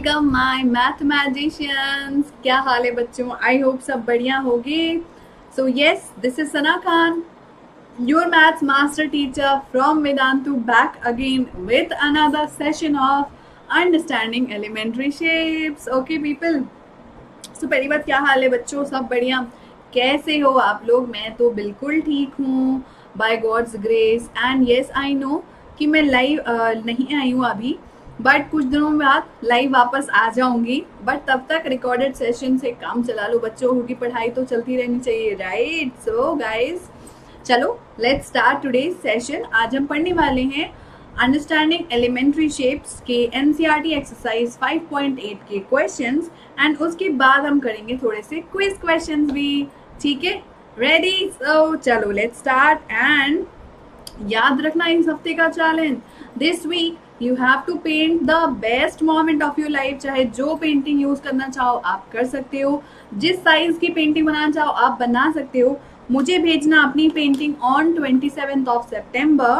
Welcome my mathematicians. क्या हाल है बच्चों? आई होप सब बढ़िया होगे। So yes, this is Sana Khan, your maths master teacher from Vedantu, back again with another session of understanding elementary shapes. Okay people, so पहली बात, क्या हाल है बच्चों? सब बढ़िया? कैसे हो आप लोग? मैं तो बिल्कुल ठीक हूँ by God's grace. And yes I know कि मैं लाइव नहीं आई हूँ अभी, बट कुछ दिनों बाद लाइव वापस आ जाऊंगी। बट तब तक रिकॉर्डेड सेशन से काम चला लो बच्चों, क्योंकि पढ़ाई तो चलती रहनी चाहिए, राइट? सो गाइज, चलो लेट्स स्टार्ट टुडेज सेशन। आज हम पढ़ने वाले हैं अंडरस्टैंडिंग एलिमेंट्री शेप्स के एनसीईआरटी एक्सरसाइज 5.8 के क्वेश्चंस, एंड उसके बाद हम करेंगे थोड़े से क्विज क्वेश्चंस भी। ठीक है, रेडी? सो चलो लेट्स स्टार्ट। एंड याद रखना इस हफ्ते का challenge, this week you have to paint the best moment of your life. चाहे जो पेंटिंग यूज करना चाहो आप कर सकते हो, जिस साइज की पेंटिंग बनाना चाहो आप बना सकते हो। मुझे भेजना अपनी painting on 27th of September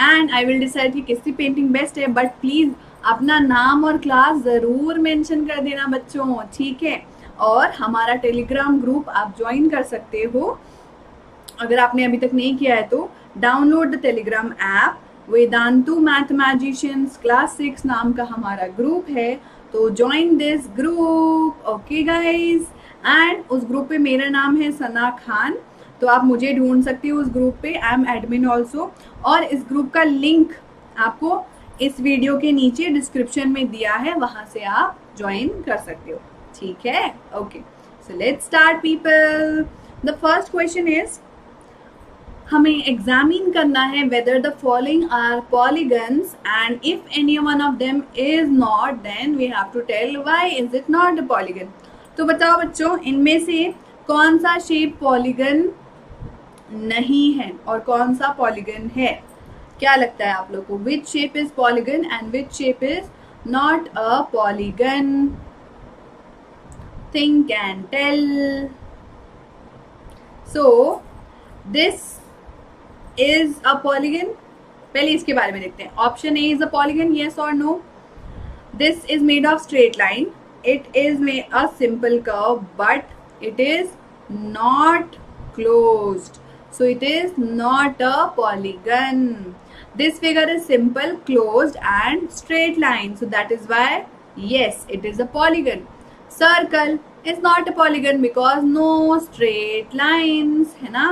and I will decide कि किसकी पेंटिंग बेस्ट है। बट प्लीज अपना नाम और क्लास जरूर मेंशन कर देना बच्चों, ठीक है? और हमारा टेलीग्राम ग्रुप आप ज्वाइन कर सकते हो, अगर आपने अभी तक नहीं किया है तो download the Telegram app. Vedantu mathematicians class 6 नाम का हमारा ग्रुप है, तो join this group, okay guys? And उस ग्रुप पे मेरा नाम है सना खान, तो आप मुझे ढूंढ सकते हो उस ग्रुप पे। आई एम एडमिन ऑल्सो, और इस ग्रुप का लिंक आपको इस वीडियो के नीचे डिस्क्रिप्शन में दिया है, वहां से आप ज्वाइन कर सकते हो, ठीक है? Okay, so let's start people. The first question is, हमें एग्जामिन करना है whether the following are polygons and if any one of them is not, then we have to tell why is it not a polygon। तो बताओ बच्चों, इनमें से कौन सा शेप पॉलीगन नहीं है और कौन सा पॉलीगन है? क्या लगता है आप लोग को? Which shape is polygon and which shape is not a polygon? Think and tell. So this is a polygon. पहले इसके बारे में देखते हैं। Option A is a polygon, yes और no? This is made of straight line, it is made a simple curve, but it is not closed, so it is not a polygon. This figure is simple, closed and straight line, so that is why yes, it is a polygon. Circle is not a polygon because no straight lines, है ना?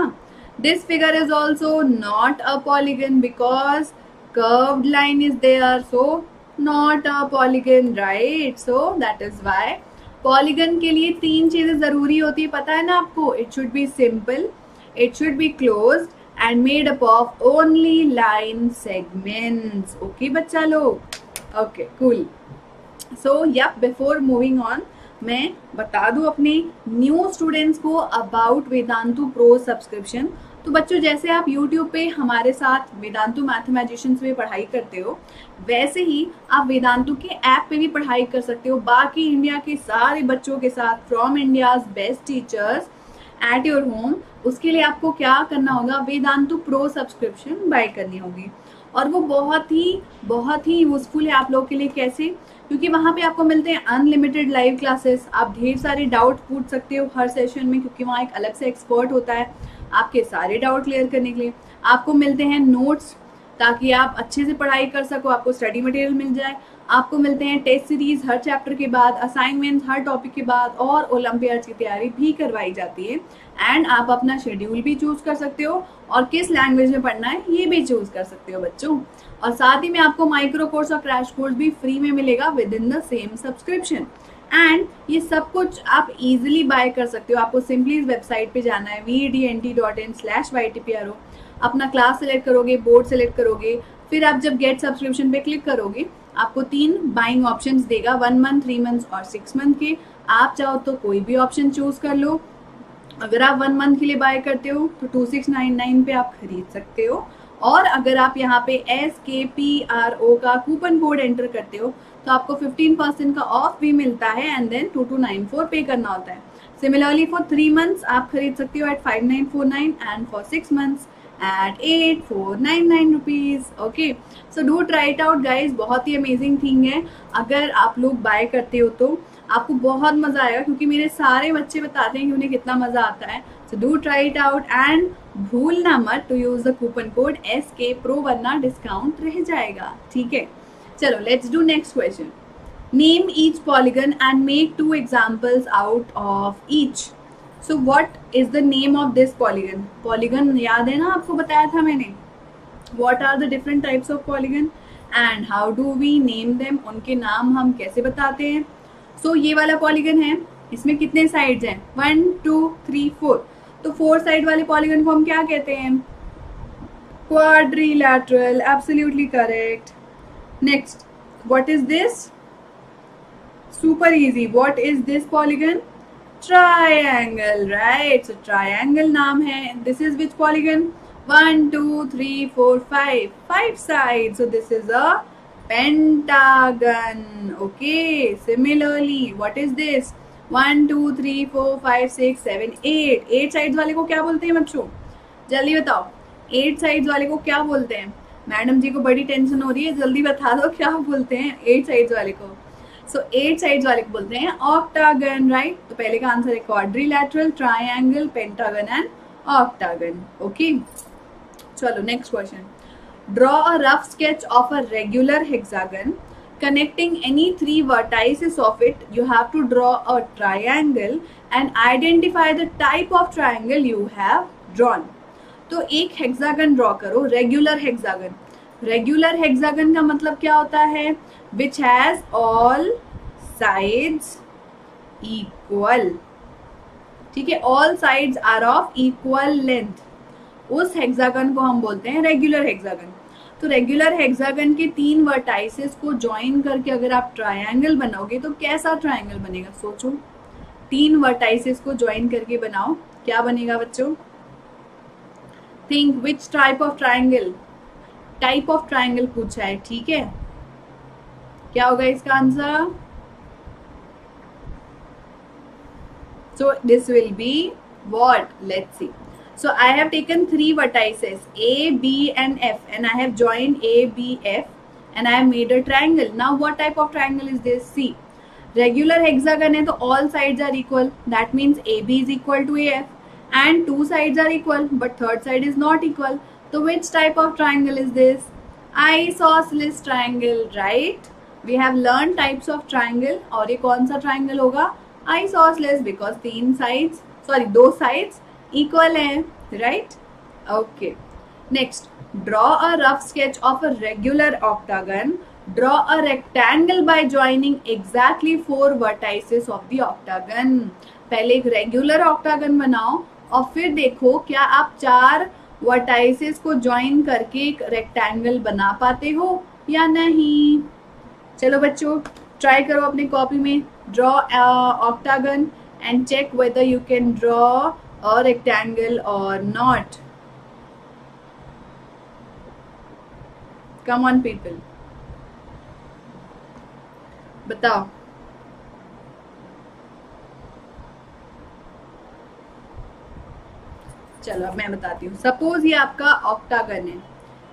This figure is also not a polygon because curved line is there, so not a polygon, right? So that is why polygon के लिए 3 चीजें जरूरी होती है, पता है ना आपको? It should be simple, it should be closed and made up of only line segments. Okay बच्चा लोग? Okay, cool. So yep, before moving on, मैं बता दूं अपने न्यू स्टूडेंट्स को अबाउट वेदांतु प्रो सब्सक्रिप्शन। तो बच्चों, जैसे आप YouTube पे हमारे साथ वेदांतु मैथमेटिशियंस में पढ़ाई करते हो, वैसे ही आप वेदांतु के ऐप पे भी पढ़ाई कर सकते हो बाकी इंडिया के सारे बच्चों के साथ, from India's best teachers at your home. उसके लिए आपको क्या करना होगा? वेदांतु प्रो सब्सक्रिप्शन बाय करनी होगी, और वो बहुत ही यूजफुल है आप लोग के लिए। कैसे? क्योंकि वहाँ पे आपको मिलते हैं अनलिमिटेड लाइव क्लासेस, आप ढेर सारे डाउट पूछ सकते हो हर सेशन में, क्योंकि वहाँ एक अलग से एक्सपर्ट होता है आपके सारे डाउट क्लियर करने के लिए। आपको मिलते हैं नोट्स ताकि आप अच्छे से पढ़ाई कर सको, आपको स्टडी मटेरियल मिल जाए। आपको मिलते हैं टेस्ट सीरीज हर चैप्टर के बाद, असाइनमेंट हर टॉपिक के बाद, और ओलंपियाड की तैयारी भी करवाई जाती है। एंड आप अपना शेड्यूल भी चूज कर सकते हो, और किस लैंग्वेज में पढ़ना है ये भी चूज कर सकते हो बच्चों। और साथ ही में आपको माइक्रो कोर्स और क्रैश कोर्स भी फ्री में मिलेगा with in the same subscription. And ये सब कुछ आप इजीली बाय कर सकते हो। आपको सिंपली इस वेबसाइट पे जाना है vednt.in/ytpro, अपना क्लास सेलेक्ट करोगे, बोर्ड सेलेक्ट करोगे, फिर आप जब गेट सब्सक्रिप्शन पे क्लिक करोगे आपको 3 बाइंग ऑप्शंस देगा, 1 मंथ, 3 मंथ और 6 मंथ के। आप चाहो तो कोई भी ऑप्शन चूज कर लो। अगर आप 1 मंथ के लिए बाय करते हो तो 2699 पे आप खरीद सकते हो, और अगर आप यहाँ पे SKPRO का कूपन कोड एंटर करते हो तो आपको 15% का ऑफ भी मिलता है, एंड देन 2294 पे करना होता है। सिमिलरली फॉर 3 मंथ्स आप खरीद सकते हो at 5949 and for 6 months at 8499 rupees. Okay, so do try it out guys. बहुत ही अमेजिंग थिंग है. अगर आप लोग बाय करते हो तो आपको बहुत मजा आएगा, क्योंकि मेरे सारे बच्चे बताते हैं कि उन्हें कितना मजा आता है. So do try it out and भूलना मत to use the coupon code SKPRO, वरना डिस्काउंट रह जाएगा. ठीक है, चलो let's do next question. Name each polygon and make 2 examples out of each. So what is the name of this polygon? Polygon याद है ना, आपको बताया था मैंने. What are the different types of polygon and how do we name them? उनके नाम हम कैसे बताते हैं? So ये वाला polygon है, इसमें कितने sides हैं? 1 2 3 4. तो 4 साइड वाले polygon को हम क्या कहते हैं? Quadrilateral. Absolutely correct. Next, what is this? Super easy. What is this polygon? Triangle, right? So triangle नाम है. This is which polygon? 1 2 3 4 5. 5 sides. So this is a pentagon. Okay. Similarly, what is this? 1 2 3 4 5 6 7 8. 8 sides वाले को क्या बोलते हैं बच्चों? जल्दी बताओ. 8 sides वाले को क्या बोलते हैं? मैडम जी को बड़ी टेंशन हो रही है, जल्दी बता दो क्या बोलते हैं 8 sides वाले को. सो 8 साइड्स वाले को बोलते हैं ऑक्टागन, राइट? तो पहले का आंसर है quadrilateral, triangle, pentagon and octagon. Okay, चलो next question. Draw a rough sketch of a regular hexagon connecting any 3 vertices of it. You have to draw a triangle and identify the type of triangle you have drawn. तो एक hexagon draw करो, regular hexagon. Regular hexagon का मतलब क्या होता है? Which has all sides equal. ठीक है, all sides are of equal length. उस हेक्सागन को हम बोलते हैं रेगुलर हेक्सागन. तो रेगुलर हेक्सागन के 3 वर्टाइसेस को ज्वाइन करके अगर आप ट्रायंगल बनाओगे तो कैसा ट्रायंगल बनेगा? सोचो, 3 वर्टाइसेस को ज्वाइन करके बनाओ, क्या बनेगा बच्चों? Think which type of triangle. Type of triangle पूछा है, ठीक है? क्या होगा इसका answer? So this will be what? Let's see. So I have taken 3 vertices A, B and F and I have joined A, B, F and I have made a triangle. Now what type of triangle is this? See, regular hexagon है तो all sides are equal. That means AB is equal to AF and 2 sides are equal but third side is not equal. So which type of triangle is this? Isosceles triangle, right? We have learned types of triangle. और ये कौन सा triangle होगा? Isosceles, because 2 sides equal है, right? Okay. Next, draw a rough sketch of a regular octagon. Draw a rectangle by joining exactly 4 vertices of the octagon. पहले एक regular octagon बनाओ और फिर देखो क्या आप 4 vertices को join करके एक rectangle बना पाते हो या नहीं. चलो बच्चों, ट्राई करो अपनी कॉपी में. Draw octagon and check whether you can draw a rectangle और नॉट. कम ऑन पीपल, बताओ. चलो अब मैं बताती हूँ. सपोज ये आपका ऑक्टागन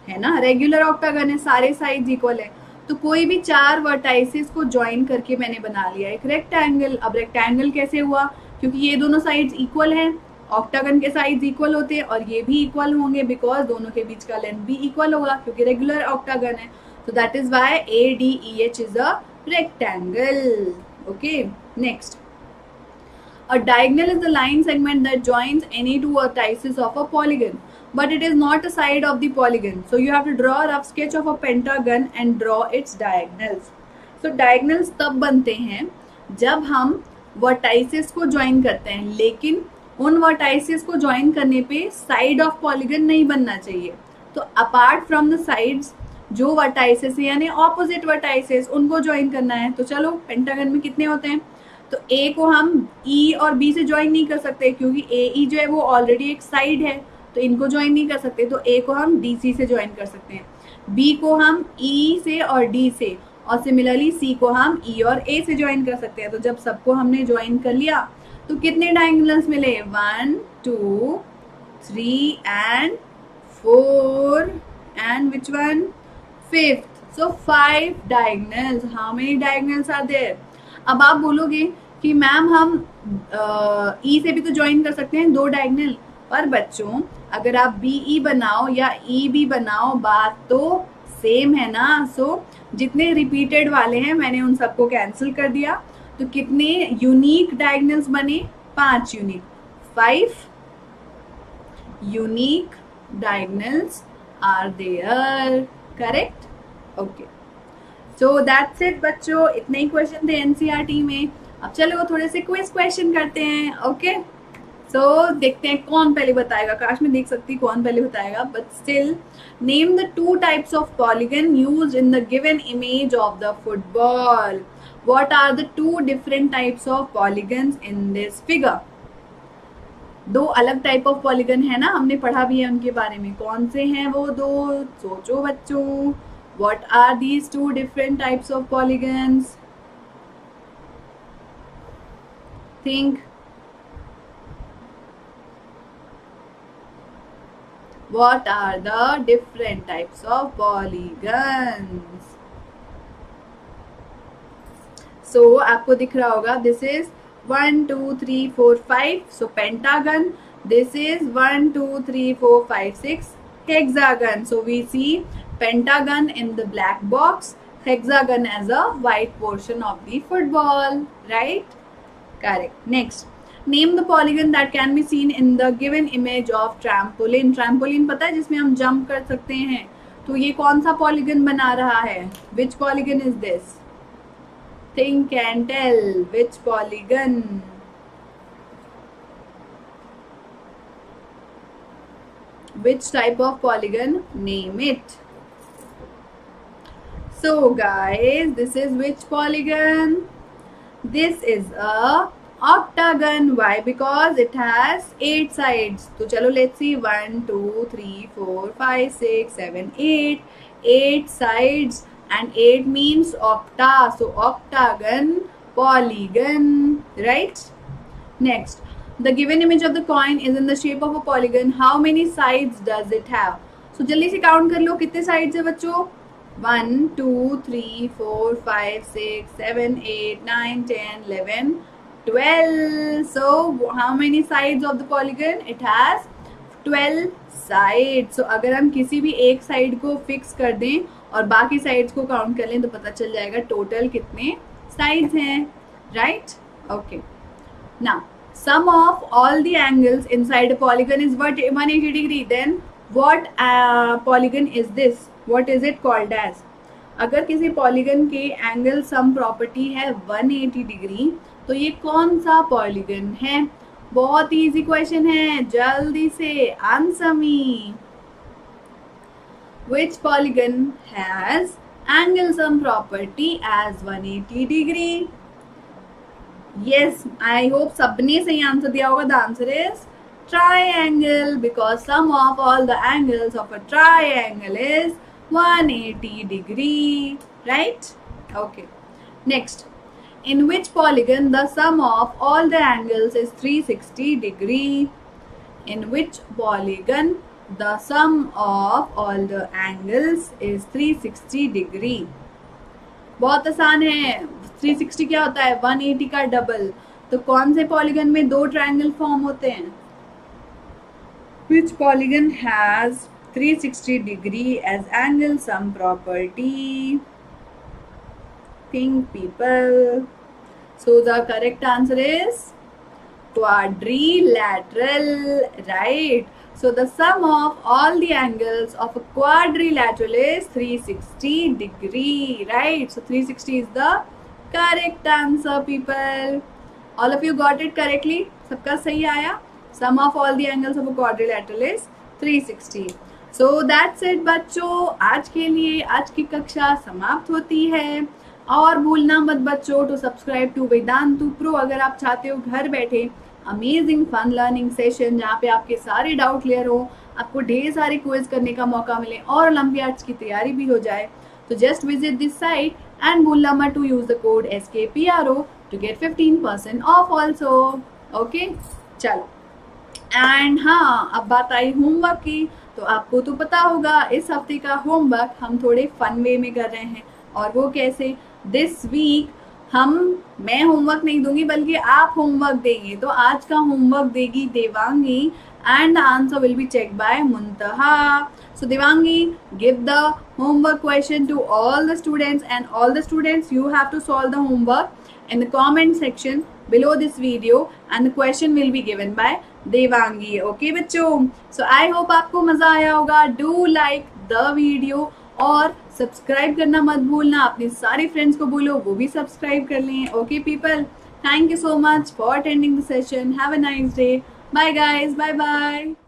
है ना, रेगुलर ऑक्टागन है, सारे साइड्स इक्वल है. तो कोई भी 4 वर्टाइसेस को ज्वाइन करके मैंने बना लिया एक रेक्टेंगल. अब रेक्टेंगल कैसे हुआ? क्योंकि ये दोनों साइड्स इक्वल हैं. ऑक्टागन के साइड्स इक्वल होते हैं और ये भी इक्वल होंगे बिकॉज दोनों के बीच का लेंथ भी इक्वल होगा क्योंकि रेगुलर ऑक्टागन है. तो that is why ADEH is a rectangle. Okay, next. A diagonal is the line segment that joins any 2 vertices of a polygon, but it is not a side of the polygon. So you have to draw a rough sketch of a pentagon and draw its diagonals. So diagonals तब बनते हैं जब हम vertices को join करते हैं, लेकिन उन vertices को join करने पे side of polygon नहीं बनना चाहिए. तो apart from the sides जो vertices यानी opposite vertices उनको join करना है. तो चलो, pentagon में कितने होते हैं? तो A को हम E और B से ज्वाइन नहीं कर सकते क्योंकि AE जो है वो ऑलरेडी एक साइड है, तो इनको ज्वाइन नहीं कर सकते. तो A को हम DC से ज्वाइन कर सकते हैं, B को हम E से और D से, और सिमिलरली C को हम E और A से ज्वाइन कर सकते हैं. तो जब सबको हमने ज्वाइन कर लिया तो कितने डायगोनल्स मिले? 1 2 3 and 4 and which one? 5th. So 5 diagonals. How many diagonals are there? अब आप बोलोगे कि मैम हम ई से भी तो ज्वाइन कर सकते हैं 2 डायगनल, पर बच्चों अगर आप बी ई बनाओ या ई बी बनाओ बात तो सेम है ना. सो जितने रिपीटेड वाले हैं मैंने उन सबको कैंसिल कर दिया. तो कितने यूनिक डायगनल्स बने? 5 unique. 5 unique diagonals are there. Correct? Okay. So that's it बच्चों. इतने ही क्वेश्चन थे एनसीईआरटी में. अब चलो थोड़े से क्विज क्वेश्चन करते हैं. ओके सो देखते हैं कौन पहले बताएगा. काश मैं देख सकती कौन पहले बताएगा, but still name the 2 types of polygon used in the given image of the football. What are the 2 different types of polygons in this figure? 2 अलग टाइप ऑफ पॉलीगन है ना, हमने पढ़ा भी है उनके बारे में. कौन से हैं वो 2? सोचो बच्चों. What are these 2 different types of polygons? Think. What are the different types of polygons? So आपको दिख रहा होगा. This is 1 2 3 4 5. So pentagon. This is 1 2 3 4 5 6 hexagon. So we see pentagon in the black box, hexagon as a white portion of the football. Right? Correct. Next, name the polygon that can be seen in the given image of trampoline. Trampoline पता है जिसमें हम jump कर सकते हैं. तो ये कौन सा polygon बना रहा है? Which polygon is this? Think and tell. Which polygon? Which type of polygon? Name it. So guys, this is which polygon? This is a octagon. Why? Because it has 8 sides. तो चलो let's see. 1 2 3 4 5 6 7 8. 8 sides. And 8 means octa. So octagon, polygon, right? Next, the given image of the coin is in the shape of a polygon. How many sides does it have? So जल्दी से count कर लो कितने sides है बच्चों. 1 2 3 4 5 6 7 8 9 10 11 12. So how many sides of the polygon? It has 12 sides. So अगर हम किसी भी एक साइड को फिक्स कर दें और बाकी साइड्स को काउंट कर लें तो पता चल जाएगा टोटल कितने साइड्स हैं. Right? Okay. Now sum of all the angles inside a polygon is 180 degree. Then what polygon is this? What is it called as? अगर किसी पॉलीगन के एंगल सम प्रॉपर्टी है 180 डिग्री तो ये कौन सा पॉलीगन है? बहुत इजी क्वेश्चन है. जल्दी से answer me. Which polygon has angle sum property as 180 degree? Yes, I hope सबने सही आंसर दिया होगा. The answer is triangle, because sum of all the angles of a triangle is 180 degree. Right? Okay. Next, in which polygon the sum of all the angles is 360 degree? In which polygon the sum of all the angles is 360 degree? बहुत आसान है. 360 क्या होता है? 180 का double. तो कौन से पॉलीगन में 2 ट्रायंगल फॉर्म होते हैं? Which polygon has 360 degree as angle sum property? Think people. So the correct answer is quadrilateral. Right? So the sum of all the angles of a quadrilateral is 360 degree, right? So 360 is the correct answer, people. All of you got it correctly? सबका सही आया? Sum of all the angles of a quadrilateral is 360. So that's it बच्चों. आज के लिए आज की कक्षा समाप्त होती है. और भूलना मत बच्चों to subscribe to Vedantu pro अगर आप चाहते हो घर बैठे अमेजिंग फन लर्निंग सेशन जहाँ पे आपके सारे डाउट क्लियर हो, आपको ढेर सारे क्विज करने का मौका मिले और ओलंपियाड्स की तैयारी भी हो जाए. तो just visit this site and भूलना मत to use the code SKPRO to get 15% off also. Okay चलो एंड हाँ, अब बात आई होमवर्क की, तो आपको तो पता होगा इस हफ्ते का होमवर्क हम थोड़े फन वे में कर रहे हैं। और वो कैसे? दिस वीक मैं होमवर्क नहीं दूंगी बल्कि आप होमवर्क देंगे। तो आज का होमवर्क देगी Devangi and the answer will be check by Muntaha. So Devangi, give the homework question to all the students, and all the students, you have to solve the homework in the comment section below this video, and the question will be given by Devangi. Okay बच्चों, so I hope आपको मजा आया होगा. Do like the video और subscribe करना मत भूलना. अपने सारे फ्रेंड्स को बोलो वो भी सब्सक्राइब कर लें. Okay people, thank you so much for attending the session. Have a nice day. Bye guys. Bye bye.